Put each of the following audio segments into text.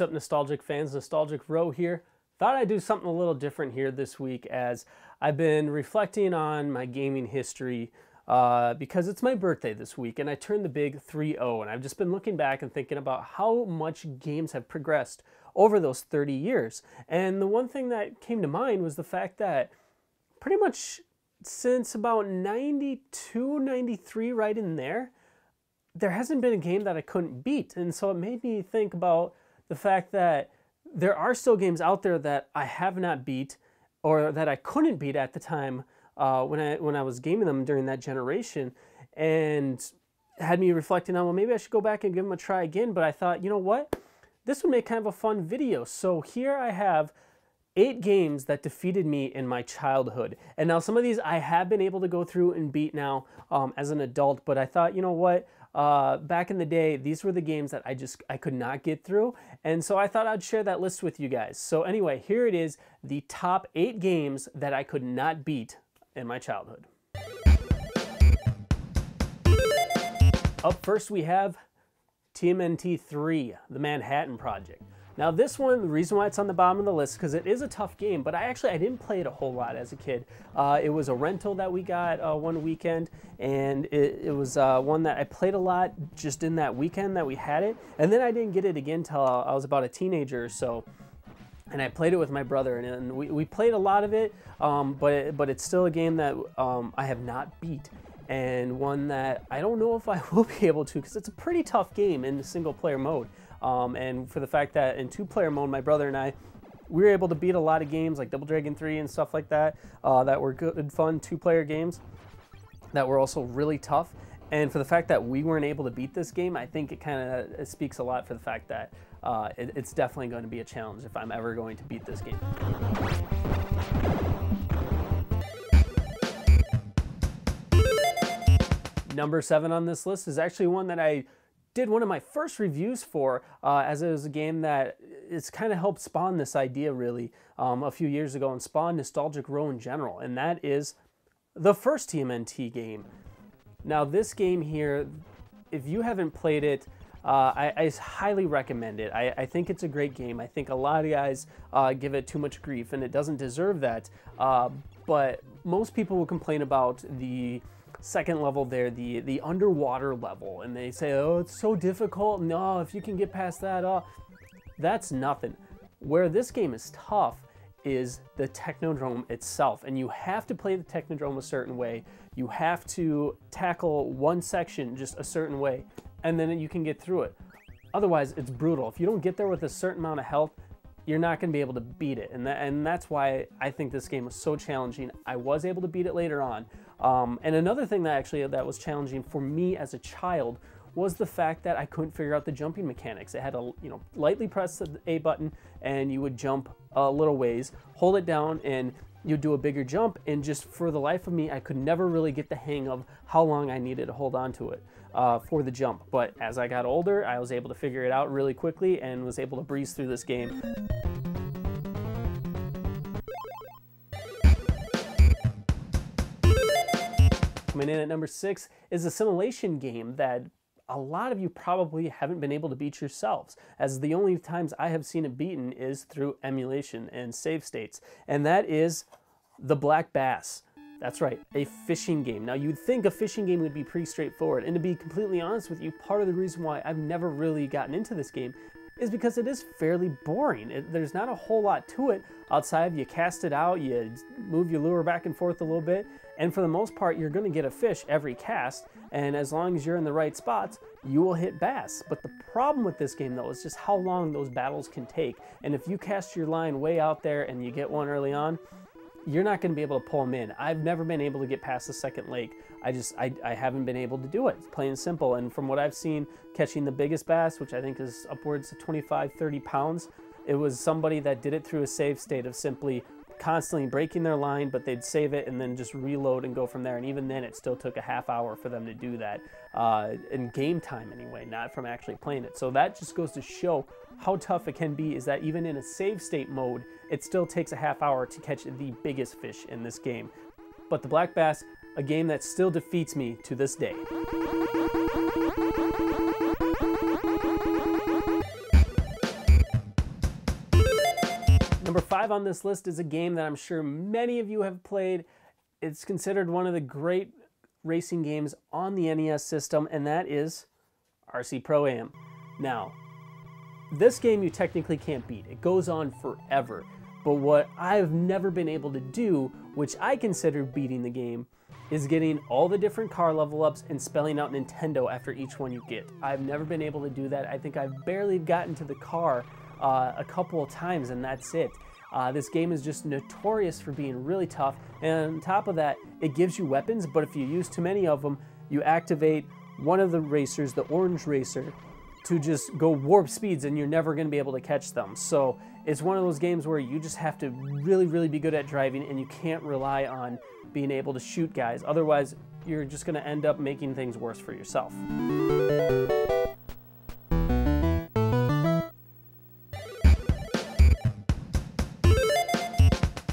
up, nostalgic fans? Nostalgic Roe here. Thought I'd do something a little different here this week as I've been reflecting on my gaming history because it's my birthday this week and I turned the big 3-0, and I've just been looking back and thinking about how much games have progressed over those 30 years. And the one thing that came to mind was the fact that pretty much since about 92, 93, right in there hasn't been a game that I couldn't beat. And so it made me think about the fact that there are still games out there that I have not beat or that I couldn't beat at the time when I was gaming them during that generation, and had me reflecting on, well, maybe I should go back and give them a try again. But I thought, you know what? This would make kind of a fun video. So here I have 8 games that defeated me in my childhood. And now some of these I have been able to go through and beat now as an adult, but I thought, you know what? Back in the day, these were the games that I could not get through. And so I thought I'd share that list with you guys. So anyway, here it is, the top 8 games that I could not beat in my childhood. Up first we have TMNT 3, The Manhattan Project. Now this one, the reason why it's on the bottom of the list, because it is a tough game, but I didn't play it a whole lot as a kid. It was a rental that we got one weekend, and it was one that I played a lot just in that weekend that we had it, and then I didn't get it again until I was about a teenager or so, and I played it with my brother, and we played a lot of it, but it's still a game that I have not beat, and one that I don't know if I will be able to, because it's a pretty tough game in the single player mode. And for the fact that in 2-player mode, my brother and I, we were able to beat a lot of games like Double Dragon 3 and stuff like that, that were good, fun 2-player games that were also really tough. And for the fact that we weren't able to beat this game, I think it kind of speaks a lot for the fact that it's definitely going to be a challenge if I'm ever going to beat this game. Number 7 on this list is actually one that I did one of my first reviews for, as it was a game that it's kind of helped spawn this idea really a few years ago and spawn Nostalgic Roe in general, and that is the first TMNT game. Now this game here, if you haven't played it, I highly recommend it. I think it's a great game. I think a lot of guys give it too much grief, and it doesn't deserve that, but most people will complain about the second level there, the underwater level, and they say, oh, it's so difficult. No, if you can get past that, that's nothing. Where this game is tough is the Technodrome itself, and you have to play the Technodrome a certain way. You have to tackle one section just a certain way, and then you can get through it. Otherwise, it's brutal. If you don't get there with a certain amount of health, you're not going to be able to beat it, and that's why I think this game was so challenging. I was able to beat it later on. And another thing that was challenging for me as a child was the fact that I couldn't figure out the jumping mechanics. It had to, lightly press the A button and you would jump a little ways, hold it down, and you'd do a bigger jump. And just for the life of me, I could never really get the hang of how long I needed to hold on to it for the jump. But as I got older, I was able to figure it out really quickly and was able to breeze through this game. Coming in at number 6 is a simulation game that a lot of you probably haven't been able to beat yourselves, as the only times I have seen it beaten is through emulation and save states, and that is the Black Bass. That's right, a fishing game. Now you'd think a fishing game would be pretty straightforward, and to be completely honest with you, part of the reason why I've never really gotten into this game is because it is fairly boring. There's not a whole lot to it outside. You cast it out, you move your lure back and forth a little bit, and for the most part, you're going to get a fish every cast, and as long as you're in the right spots, you will hit bass. But the problem with this game, though, is just how long those battles can take. And if you cast your line way out there and you get one early on, you're not going to be able to pull them in. I've never been able to get past the second lake. I haven't been able to do it. It's plain and simple. And from what I've seen, catching the biggest bass, which I think is upwards to 25, 30 pounds, it was somebody that did it through a save state of simply constantly breaking their line, but they'd save it and then just reload and go from there. And even then, it still took a half hour for them to do that in game time anyway, not from actually playing it. So that just goes to show how tough it can be, is that even in a save state mode, it still takes a half hour to catch the biggest fish in this game. But the Black Bass, a game that still defeats me to this day. Number 5 on this list is a game that I'm sure many of you have played. It's considered one of the great racing games on the NES system, and that is RC ProAm. Now, this game you technically can't beat. It goes on forever. But what I've never been able to do, which I consider beating the game, is getting all the different car level ups and spelling out Nintendo after each one you get. I've never been able to do that. I think I've barely gotten to the car a couple of times, and that's it. This game is just notorious for being really tough, and on top of that, it gives you weapons, but if you use too many of them, you activate one of the racers, the orange racer, to just go warp speeds, and you're never going to be able to catch them. So it's one of those games where you just have to really, really be good at driving, and you can't rely on being able to shoot guys. Otherwise, you're just going to end up making things worse for yourself.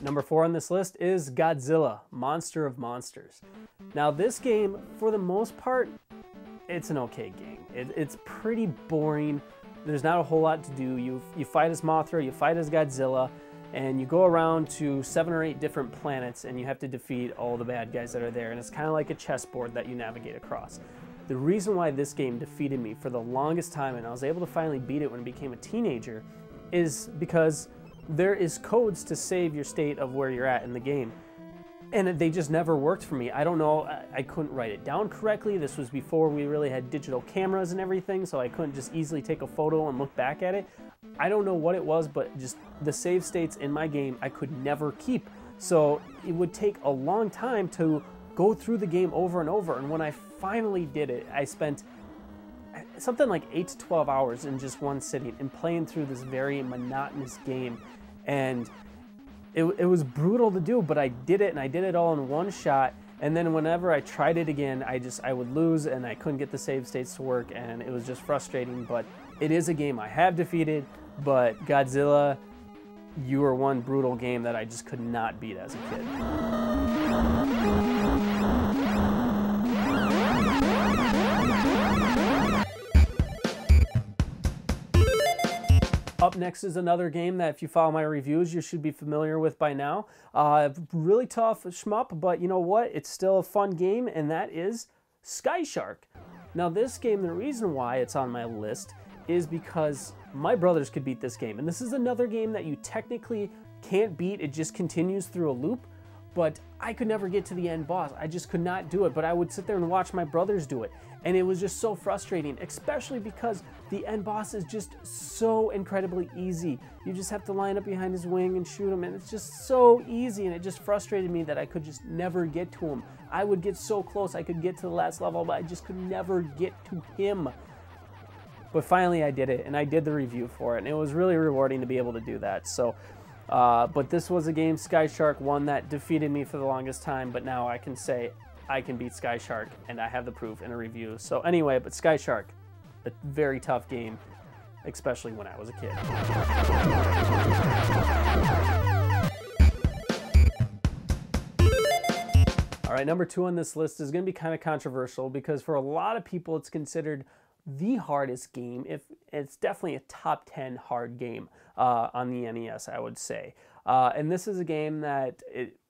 Number 4 on this list is Godzilla, Monster of Monsters. Now this game, for the most part, it's an okay game. It's pretty boring. There's not a whole lot to do. You fight as Mothra, you fight as Godzilla, and you go around to 7 or 8 different planets, and you have to defeat all the bad guys that are there, and it's kind of like a chessboard that you navigate across. The reason why this game defeated me for the longest time, and I was able to finally beat it when I became a teenager, is because there is codes to save your state of where you're at in the game. And they just never worked for me. I don't know, I couldn't write it down correctly. This was before we really had digital cameras and everything, so I couldn't just easily take a photo and look back at it. I don't know what it was, but just the save states in my game I could never keep. So it would take a long time to go through the game over and over, and when I finally did it, I spent something like 8 to 12 hours in just one sitting and playing through this very monotonous game. And it was brutal to do, but I did it, and I did it all in one shot. And then whenever I tried it again, I would lose, and I couldn't get the save states to work, and it was just frustrating. But it is a game I have defeated, but Godzilla, you are one brutal game that I just could not beat as a kid. Up next is another game that if you follow my reviews, you should be familiar with by now. Really tough shmup, but you know what? It's still a fun game, and that is Sky Shark. Now this game, the reason why it's on my list is because my brothers could beat this game. And this is another game that you technically can't beat. It just continues through a loop. But I could never get to the end boss. I just could not do it. But I would sit there and watch my brothers do it. And it was just so frustrating, especially because the end boss is just so incredibly easy. You just have to line up behind his wing and shoot him, and it's just so easy, and it just frustrated me that I could just never get to him. I would get so close, I could get to the last level, but I just could never get to him. But finally I did it, and I did the review for it, and it was really rewarding to be able to do that. So, but this was a game, Sky Shark, one that defeated me for the longest time, but now I can say I can beat Sky Shark, and I have the proof in a review. So anyway, but Sky Shark, a very tough game, especially when I was a kid. All right, number 2 on this list is going to be kind of controversial because for a lot of people it's considered the hardest game. It's definitely a top 10 hard game on the NES, I would say. And this is a game that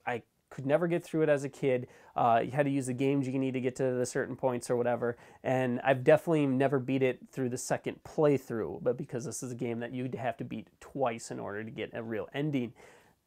I could never get through it as a kid. You had to use the Game Genie to get to the certain points or whatever, and I've definitely never beat it through the second playthrough, but because this is a game that you'd have to beat twice in order to get a real ending.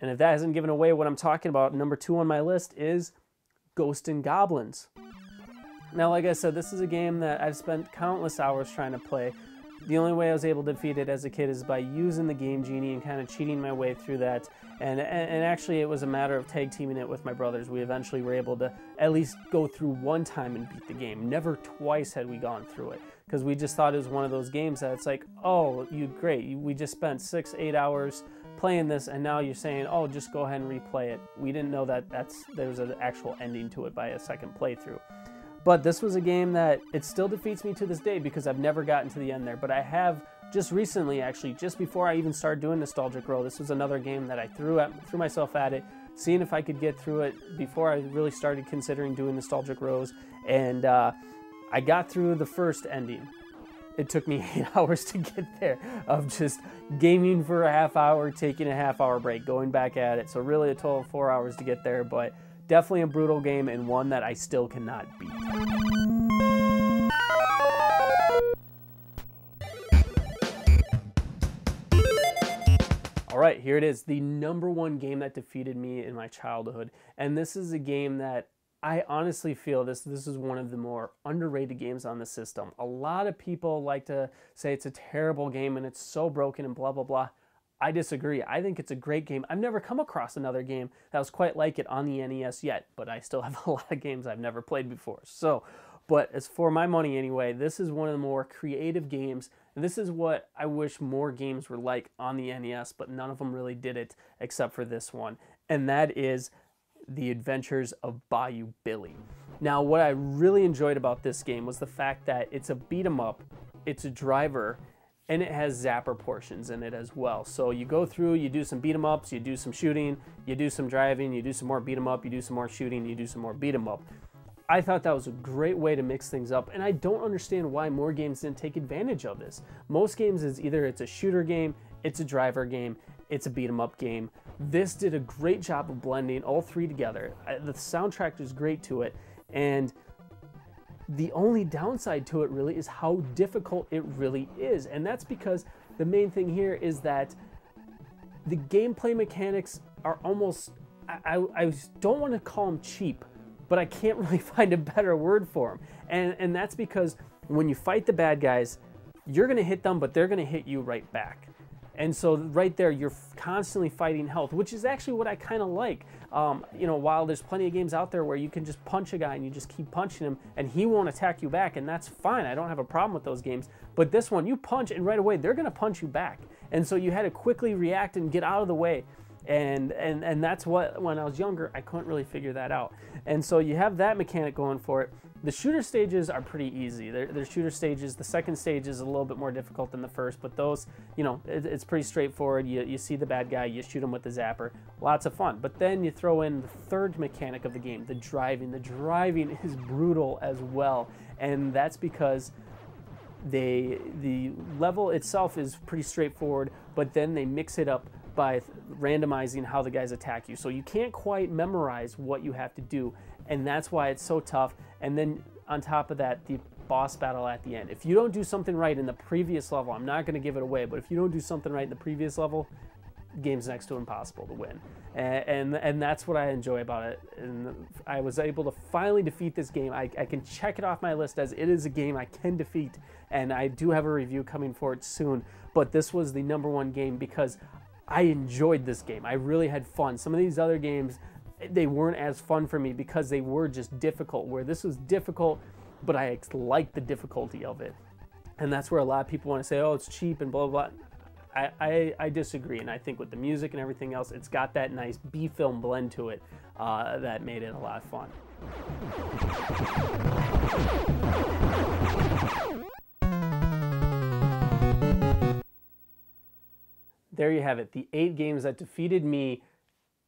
And if that hasn't given away what I'm talking about, number 2 on my list is Ghosts and Goblins. Now, like I said, this is a game that I've spent countless hours trying to play. The only way I was able to defeat it as a kid is by using the Game Genie and kind of cheating my way through that. And actually, it was a matter of tag teaming it with my brothers. We eventually were able to at least go through one time and beat the game. Never twice had we gone through it, because we just thought it was one of those games that it's like, oh, great, we just spent 6-8 hours playing this, and now you're saying, oh, just go ahead and replay it. We didn't know that there's an actual ending to it by a second playthrough. But this was a game that it still defeats me to this day because I've never gotten to the end there. But I have just recently, actually, just before I even started doing Nostalgic Roe, this was another game that I threw myself at it, seeing if I could get through it before I really started considering doing Nostalgic Roes. And I got through the first ending. it took me 8 hours to get there of just gaming for a half hour, taking a half-hour break, going back at it. So really a total of 4 hours to get there, but definitely a brutal game and one that I still cannot beat. All right, here it is, the #1 game that defeated me in my childhood. And this is a game that I honestly feel this is one of the more underrated games on the system. A lot of people like to say it's a terrible game and it's so broken and blah, blah, blah. I disagree. I think it's a great game. I've never come across another game that was quite like it on the NES yet, but I still have a lot of games I've never played before. So, but as for my money anyway, this is one of the more creative games, and this is what I wish more games were like on the NES, but none of them really did it except for this one, and that is The Adventures of Bayou Billy. Now, what I really enjoyed about this game was the fact that it's a beat 'em up, it's a driver, and it has zapper portions in it as well. So you go through, you do some beat 'em ups, you do some shooting, you do some driving, you do some more beat 'em up, you do some more shooting, you do some more beat 'em up. I thought that was a great way to mix things up, and I don't understand why more games didn't take advantage of this. Most games is either it's a shooter game, it's a driver game, it's a beat 'em up game. This did a great job of blending all three together. The soundtrack is great to it, and the only downside to it really is how difficult it really is. And that's because the main thing here is that the gameplay mechanics are almost, I don't want to call them cheap, but I can't really find a better word for them. And that's because when you fight the bad guys, you're going to hit them, but they're going to hit you right back. And so right there, you're constantly fighting health, which is actually what I kind of like. You know, while there's plenty of games out there where you can just punch a guy and you just keep punching him and he won't attack you back, and that's fine. I don't have a problem with those games. But this one, you punch and right away, they're going to punch you back. And so you had to quickly react and get out of the way. And that's what, when I was younger, I couldn't really figure that out. And so you have that mechanic going for it. The shooter stages are pretty easy. They're shooter stages. The second stage is a little bit more difficult than the first, but those, you know, it's pretty straightforward. You see the bad guy, you shoot him with the zapper. Lots of fun. But then you throw in the third mechanic of the game, the driving. The driving is brutal as well, and that's because the level itself is pretty straightforward, but then they mix it up by randomizing how the guys attack you. So you can't quite memorize what you have to do, and that's why it's so tough. And then on top of that, the boss battle at the end. If you don't do something right in the previous level, I'm not going to give it away, but if you don't do something right in the previous level, the game's next to impossible to win. And that's what I enjoy about it. And I was able to finally defeat this game. I can check it off my list as it is a game I can defeat, and I do have a review coming for it soon. But this was the #1 game because I enjoyed this game. I really had fun. Some of these other games, they weren't as fun for me because they were just difficult, where this was difficult, but I liked the difficulty of it. And that's where a lot of people want to say, oh, it's cheap and blah, blah, blah. I disagree, and I think with the music and everything else, it's got that nice B-film blend to it that made it a lot of fun. There you have it, the 8 games that defeated me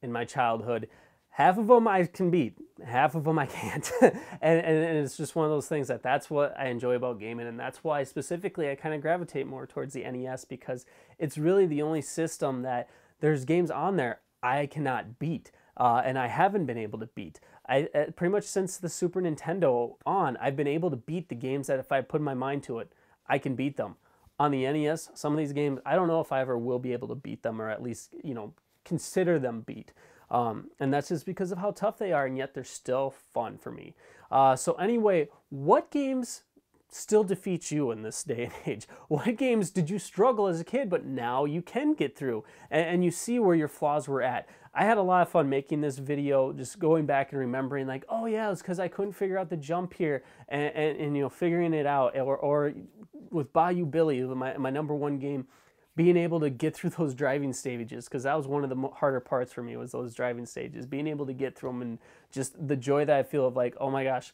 in my childhood. Half of them I can beat, half of them I can't. and it's just one of those things that's what I enjoy about gaming, and that's why specifically I kind of gravitate more towards the NES, because it's really the only system that there's games on there I cannot beat, and I haven't been able to beat. Pretty much since the Super Nintendo on, I've been able to beat the games that if I put my mind to it, I can beat them. On the NES, some of these games, I don't know if I ever will be able to beat them, or at least, you know, consider them beat. And that's just because of how tough they are, and yet they're still fun for me. So anyway, what games still defeat you in this day and age? What games did you struggle as a kid, but now you can get through, and you see where your flaws were at? I had a lot of fun making this video, just going back and remembering, like, oh yeah, it's because I couldn't figure out the jump here, and you know, figuring it out, or with Bayou Billy, my #1 game, being able to get through those driving stages, because that was one of the harder parts for me, was those driving stages, being able to get through them, and just the joy that I feel of, like, oh my gosh,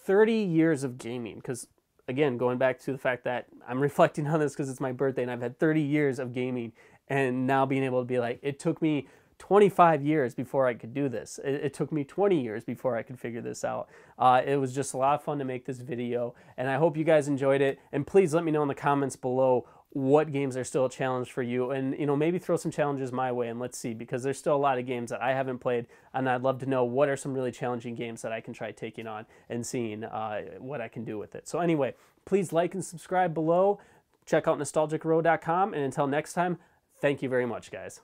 30 years of gaming. Because again, going back to the fact that I'm reflecting on this because it's my birthday and I've had 30 years of gaming, and now being able to be like, it took me 25 years before I could do this. It took me 20 years before I could figure this out. It was just a lot of fun to make this video, and I hope you guys enjoyed it. And please let me know in the comments below what games are still a challenge for you, and maybe throw some challenges my way, and let's see, because there's still a lot of games that I haven't played, and I'd love to know what are some really challenging games that I can try taking on and seeing what I can do with it. So anyway, please like and subscribe below. Check out nostalgicroe.com, and until next time, thank you very much, guys.